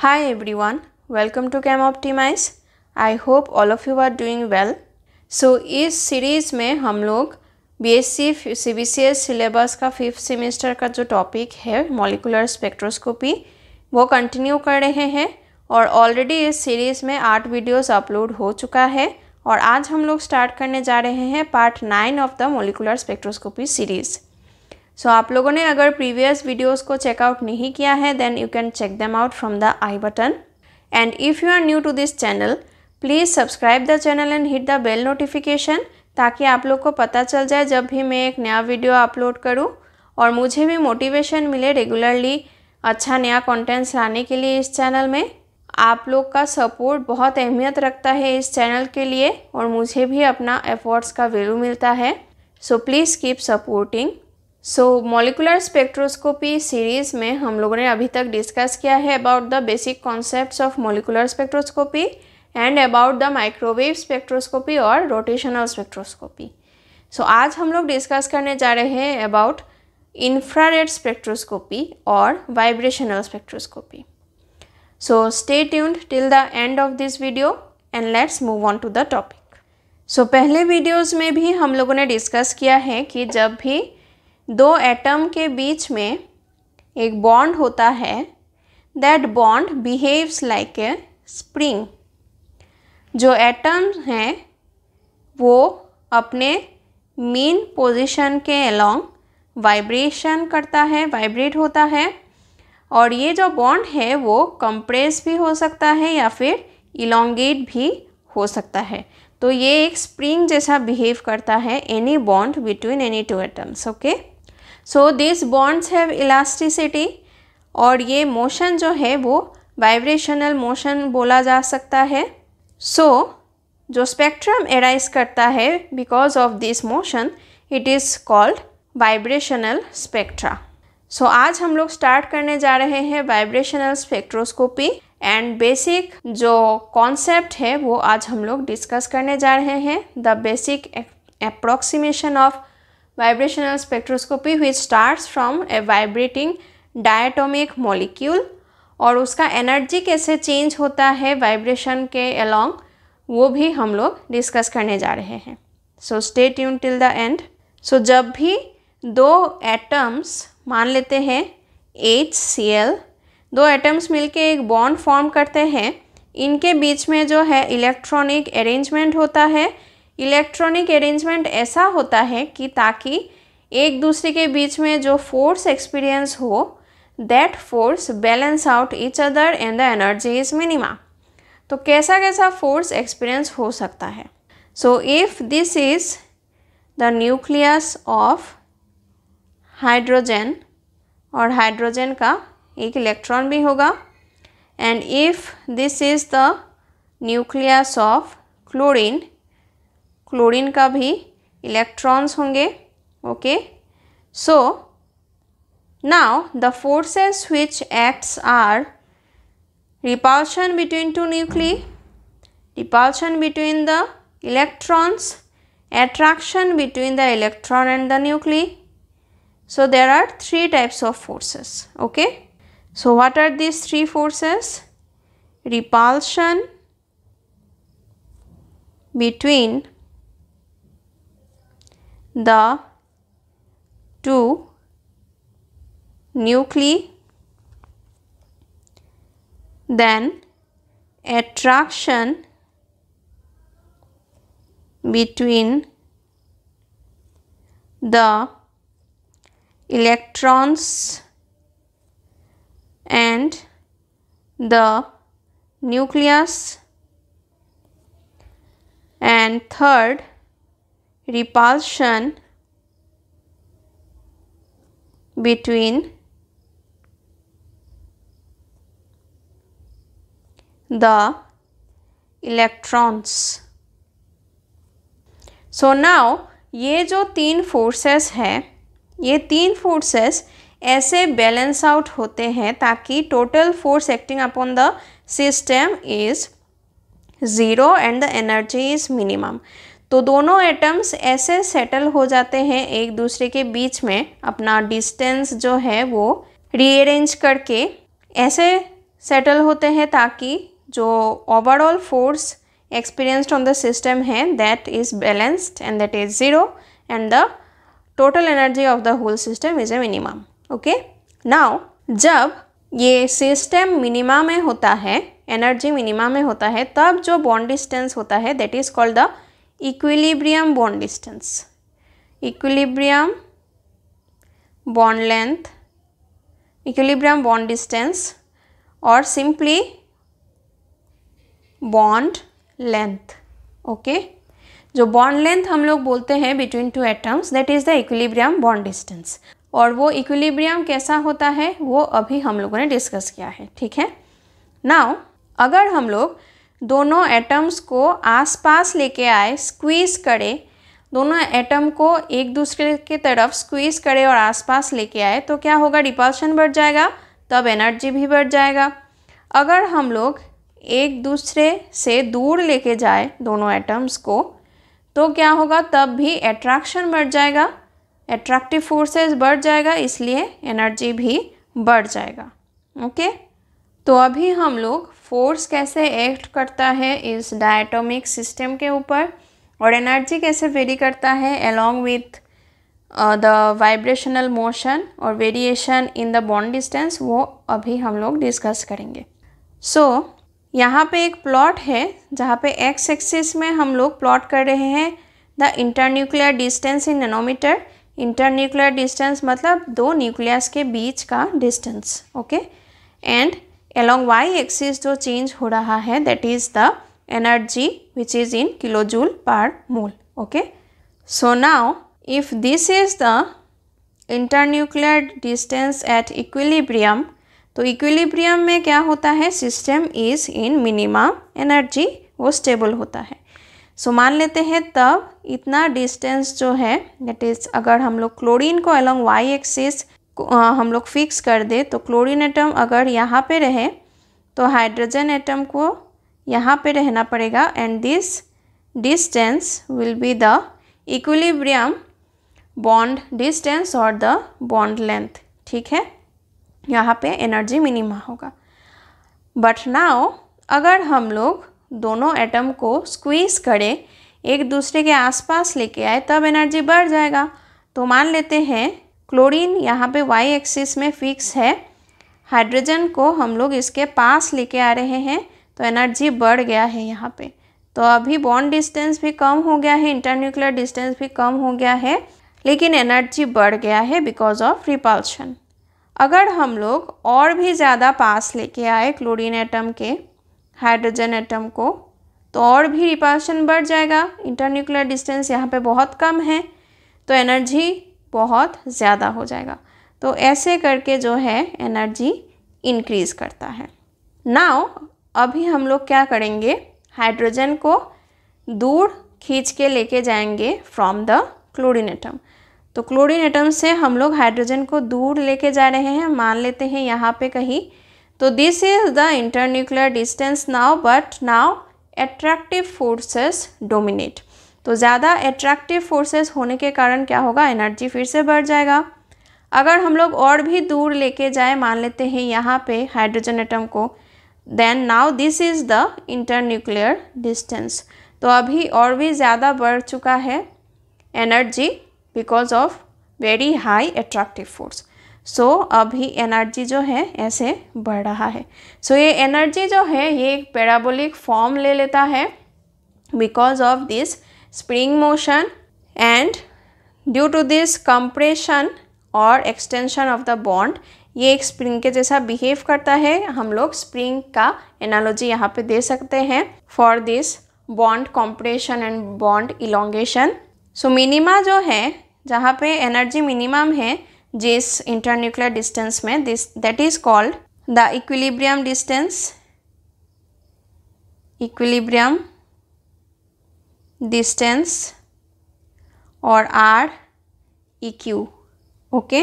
Hi everyone, welcome to Chem Optimize. I hope all of you are doing well. So इस series में हम लोग BSc CBCS syllabus का 5th semester का जो टॉपिक है मॉलिकुलर स्पेक्ट्रोस्कोपी वो कंटिन्यू कर रहे हैं और ऑलरेडी इस सीरीज़ में 8 वीडियोस अपलोड हो चुका है और आज हम लोग स्टार्ट करने जा रहे हैं part 9 of the molecular spectroscopy series. So आप लोगों ने अगर प्रीवियस वीडियोस को चेकआउट नहीं किया है then you can check them out from the I button and if you are new to this channel please subscribe the channel and hit the bell notification ताकि आप लोग को पता चल जाए जब भी मैं एक नया वीडियो अपलोड करूं और मुझे भी मोटिवेशन मिले रेगुलरली अच्छा नया कंटेंट्स लाने के लिए इस चैनल में। आप लोग का सपोर्ट बहुत अहमियत रखता है इस चैनल के लिए और मुझे भी अपना एफर्ट्स का वैल्यू मिलता है। So please keep supporting. So molecular spectroscopy series में हम लोगों ने अभी तक डिस्कस किया है about the basic concepts of molecular spectroscopy and about the microwave spectroscopy और रोटेशनल स्पेक्ट्रोस्कोपी। सो आज हम लोग डिस्कस करने जा रहे हैं अबाउट इंफ्रारेड स्पेक्ट्रोस्कोपी और vibrational spectroscopy. So stay tuned till the end of this video and let's move on to the topic. So पहले वीडियोज़ में भी हम लोगों ने डिस्कस किया है कि जब भी दो एटम के बीच में एक बॉन्ड होता है that bond behaves like a spring. जो एटम हैं वो अपने मीन पोजीशन के अलोंग वाइब्रेशन करता है, वाइब्रेट होता है और ये जो बॉन्ड है वो कंप्रेस भी हो सकता है या फिर इलोंगेट भी हो सकता है। तो ये एक स्प्रिंग जैसा बिहेव करता है any bond between any two atoms. Okay, so this bonds have elasticity और ये मोशन जो है वो वाइब्रेशनल मोशन बोला जा सकता है। सो जो स्पेक्ट्रम एराइज करता है because of this motion it is called vibrational spectra. So आज हम लोग स्टार्ट करने जा रहे हैं वाइब्रेशनल स्पेक्ट्रोस्कोपी एंड बेसिक जो कॉन्सेप्ट है वो आज हम लोग डिस्कस करने जा रहे हैं। The basic approximation of vibrational spectroscopy which starts from a vibrating diatomic molecule और उसका एनर्जी कैसे चेंज होता है वाइब्रेशन के अलोंग वो भी हम लोग डिस्कस करने जा रहे हैं। So stay tune till the end. So जब भी दो एटम्स मान लेते हैं HCl, दो एटम्स मिलके एक बॉन्ड फॉर्म करते हैं, इनके बीच में जो है इलेक्ट्रॉनिक अरेंजमेंट होता है। इलेक्ट्रॉनिक अरेंजमेंट ऐसा होता है कि ताकि एक दूसरे के बीच में जो फोर्स एक्सपीरियंस हो that force balance out each other and the energy is minima. तो कैसा कैसा फोर्स एक्सपीरियंस हो सकता है। So if this is the nucleus of hydrogen और हाइड्रोजन का एक इलेक्ट्रॉन भी होगा and if this is the nucleus of chlorine, chlorine का भी इलेक्ट्रॉन्स होंगे। Okay, so now the forces which acts are repulsion between two nuclei, repulsion between the electrons, attraction between the electron and the nuclei. So there are 3 types of forces. Okay, so what are these 3 forces? Repulsion between the two nuclei, then attraction between the electrons and the nucleus, and third repulsion between the electrons. So now ये जो 3 forces हैं ये 3 forces ऐसे balance out होते हैं ताकि total force acting upon the system is 0 and the energy is minimum. तो दोनों एटम्स ऐसे सेटल हो जाते हैं एक दूसरे के बीच में, अपना डिस्टेंस जो है वो रीअरेंज करके ऐसे सेटल होते हैं ताकि जो overall force experienced on the system है that is balanced and that is zero and the total energy of the whole system is a minimum. Okay, now जब ये सिस्टम मिनिमा में होता है, एनर्जी मिनिमा में होता है, तब जो बॉन्ड डिस्टेंस होता है that is called the equilibrium bond distance. Equilibrium bond length, equilibrium bond distance और सिंपली बॉन्ड लेंथ। ओके, जो बॉन्ड लेंथ हम लोग बोलते हैं between two atoms that is the equilibrium bond distance. और वो इक्विलिब्रियम कैसा होता है वो अभी हम लोगों ने डिस्कस किया है, ठीक है। नाउ अगर हम लोग दोनों एटम्स को आसपास लेके आए, स्क्वीज़ करें, दोनों एटम को एक दूसरे की तरफ स्क्वीज़ करें और आसपास लेके आए तो क्या होगा, रिपल्शन बढ़ जाएगा, तब एनर्जी भी बढ़ जाएगा। अगर हम लोग एक दूसरे से दूर लेके जाए दोनों एटम्स को तो क्या होगा, तब भी अट्रैक्शन बढ़ जाएगा, एट्रैक्टिव फोर्सेस बढ़ जाएगा, इसलिए एनर्जी भी बढ़ जाएगा। ओके, तो अभी हम लोग फोर्स कैसे एक्ट करता है इस डायटोमिक सिस्टम के ऊपर और एनर्जी कैसे वेरी करता है along with the vibrational motion और variation in the bond distance, वो अभी हम लोग डिस्कस करेंगे। सो यहाँ पे एक प्लॉट है जहाँ पे एक्स एक्सिस में हम लोग प्लॉट कर रहे हैं the internuclear distance in nanometre. Internuclear distance मतलब दो न्यूक्लियस के बीच का distance. Okay, and along y axis जो चेंज हो रहा है that is the energy which is in kilojoule per mole. Okay, so now if this is the internuclear distance at equilibrium, तो इक्विलिब्रियम में क्या होता है, system is in minimum energy, वो स्टेबल होता है। सो मान लेते हैं तब इतना डिस्टेंस जो है दैट इज़, अगर हम लोग क्लोरीन को अलॉन्ग y एक्सिस हम लोग फिक्स कर दे तो क्लोरीन एटम अगर यहाँ पे रहे तो हाइड्रोजन एटम को यहाँ पे रहना पड़ेगा and this distance will be the equilibrium bond distance और द बॉन्ड लेंथ। ठीक है, यहाँ पे एनर्जी मिनिमा होगा। बट नाउ अगर हम लोग दोनों एटम को स्क्वीज़ करें, एक दूसरे के आसपास लेके आए, तब एनर्जी बढ़ जाएगा। तो मान लेते हैं क्लोरीन यहाँ पे y एक्सिस में फिक्स है, हाइड्रोजन को हम लोग इसके पास लेके आ रहे हैं तो एनर्जी बढ़ गया है यहाँ पे। तो अभी बॉन्ड डिस्टेंस भी कम हो गया है, इंटरन्यूक्लियर डिस्टेंस भी कम हो गया है, लेकिन एनर्जी बढ़ गया है बिकॉज ऑफ रिपल्शन। अगर हम लोग और भी ज़्यादा पास लेके आए क्लोरीन एटम के हाइड्रोजन एटम को तो और भी रिपल्शन बढ़ जाएगा। इंटरन्यूक्लियर डिस्टेंस यहाँ पे बहुत कम है तो एनर्जी बहुत ज़्यादा हो जाएगा। तो ऐसे करके जो है एनर्जी इंक्रीज़ करता है। नाउ अभी हम लोग क्या करेंगे, हाइड्रोजन को दूर खींच के लेके जाएंगे फ्रॉम द क्लोरीन एटम। तो क्लोरीन एटम से हम लोग हाइड्रोजन को दूर लेके जा रहे हैं, मान लेते हैं यहाँ पे कहीं। तो this is the internuclear distance now, but now attractive forces dominate. तो ज़्यादा एट्रैक्टिव फोर्सेस होने के कारण क्या होगा, एनर्जी फिर से बढ़ जाएगा। अगर हम लोग और भी दूर लेके जाए, मान लेते हैं यहाँ पे हाइड्रोजन एटम को, then now this is the internuclear distance. तो अभी और भी ज़्यादा बढ़ चुका है energy because of very high attractive force. So अभी एनर्जी जो है ऐसे बढ़ रहा है। सो ये एनर्जी जो है ये एक पैराबोलिक फॉर्म ले लेता है because of this spring motion and due to this compression और एक्सटेंशन ऑफ द बॉन्ड, ये एक स्प्रिंग के जैसा बिहेव करता है। हम लोग स्प्रिंग का एनालॉजी यहाँ पे दे सकते हैं for this bond compression and bond elongation. So minima जो है, जहाँ पे एनर्जी मिनिमम है जिस इंटरन्यूक्लियर डिस्टेंस में, this that is called the equilibrium distance, equilibrium distance और आर EQ। ओके,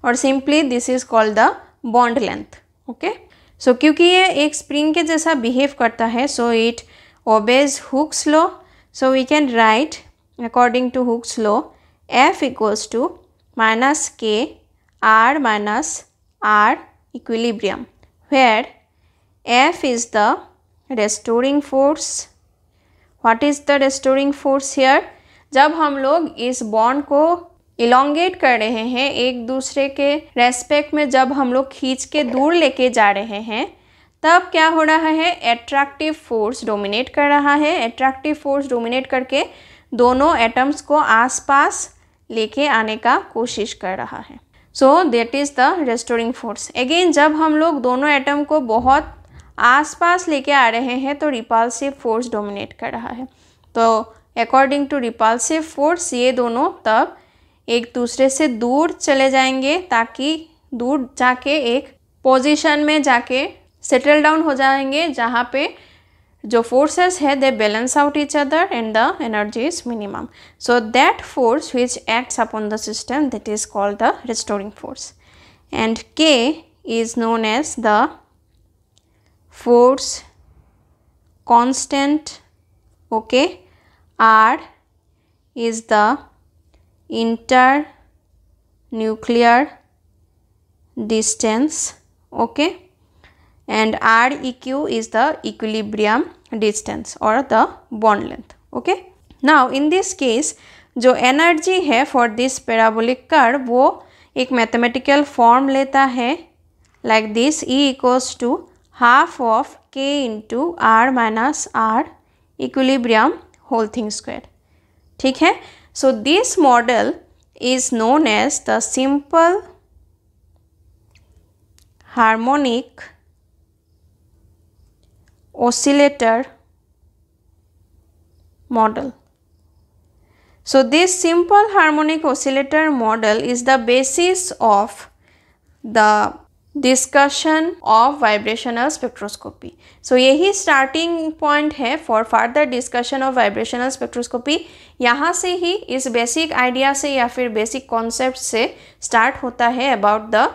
और simply this is called the bond length. Okay, so क्योंकि ये एक स्प्रिंग के जैसा बिहेव करता है, so it obeys Hooke's law. So we can write according to Hooke's law, F equals to minus K R minus R equilibrium, where F is the restoring force. What is the restoring force here? जब हम लोग इस bond को elongate कर रहे हैं, एक दूसरे के रेस्पेक्ट में जब हम लोग खींच के दूर लेके जा रहे हैं, तब क्या हो रहा है? एट्रैक्टिव फोर्स डोमिनेट कर रहा है। एट्रैक्टिव फोर्स डोमिनेट करके दोनों एटम्स को आसपास लेके आने का कोशिश कर रहा है। So that is the restoring force. Again जब हम लोग दोनों एटम को बहुत आसपास लेके आ रहे हैं तो रिपल्सिव फोर्स डोमिनेट कर रहा है। तो अकॉर्डिंग टू रिपल्सिव फोर्स ये दोनों तब एक दूसरे से दूर चले जाएंगे, ताकि दूर जाके एक पोजीशन में जाके सेटल डाउन हो जाएंगे जहाँ पे जो फोर्सेस है they balance out each other and the energy is minimum. So that force which acts upon the system that is called the restoring force. And K is known as the force constant. Okay, R is the internuclear distance. Okay, and Req is the equilibrium distance or the bond length. Okay, now in this case जो energy है for this parabolic curve वो एक mathematical form लेता है like this, E equals to half of K into R minus R equilibrium whole thing square. ठीक है, so this model is known as the simple harmonic oscillator model. So this simple harmonic oscillator model is the basis of the discussion of vibrational spectroscopy. So यही starting point है for further discussion of vibrational spectroscopy. यहाँ से ही इस basic idea से या फिर basic concept से start होता है about the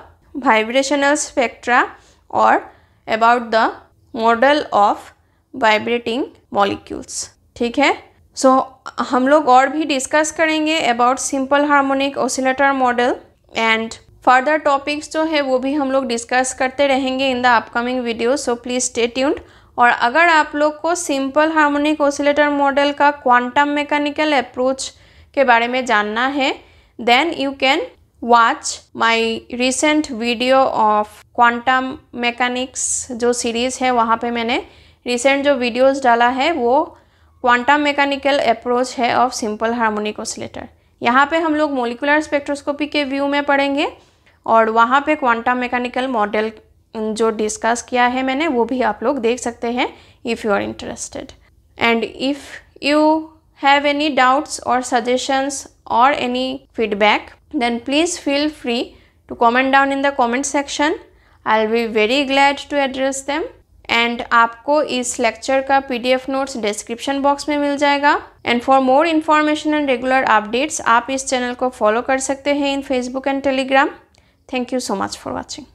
vibrational spectra और about the model of vibrating molecules. ठीक है, सो हम लोग और भी डिस्कस करेंगे about simple harmonic oscillator model and further topics जो है वो भी हम लोग डिस्कस करते रहेंगे in the upcoming video. So please stay tuned. और अगर आप लोग को सिंपल हार्मोनिक ऑसिलेटर मॉडल का क्वांटम मैकेनिकल अप्रोच के बारे में जानना है then you can watch my recent video of quantum mechanics जो सीरीज़ है, वहाँ पे मैंने recent जो वीडियोस डाला है वो quantum mechanical approach है of simple harmonic oscillator. यहाँ पे हम लोग मोलिकुलर स्पेक्ट्रोस्कोपी के व्यू में पढ़ेंगे और वहाँ पे quantum mechanical मॉडल जो डिस्कस किया है मैंने वो भी आप लोग देख सकते हैं if you are interested. And if you have any doubts or suggestions or any feedback then please feel free to comment down in the comment section. I'll be very glad to address them. And आपको इस lecture का PDF notes description box में मिल जाएगा. And for more information and regular updates आप इस channel को follow कर सकते हैं इन Facebook and Telegram. Thank you so much for watching.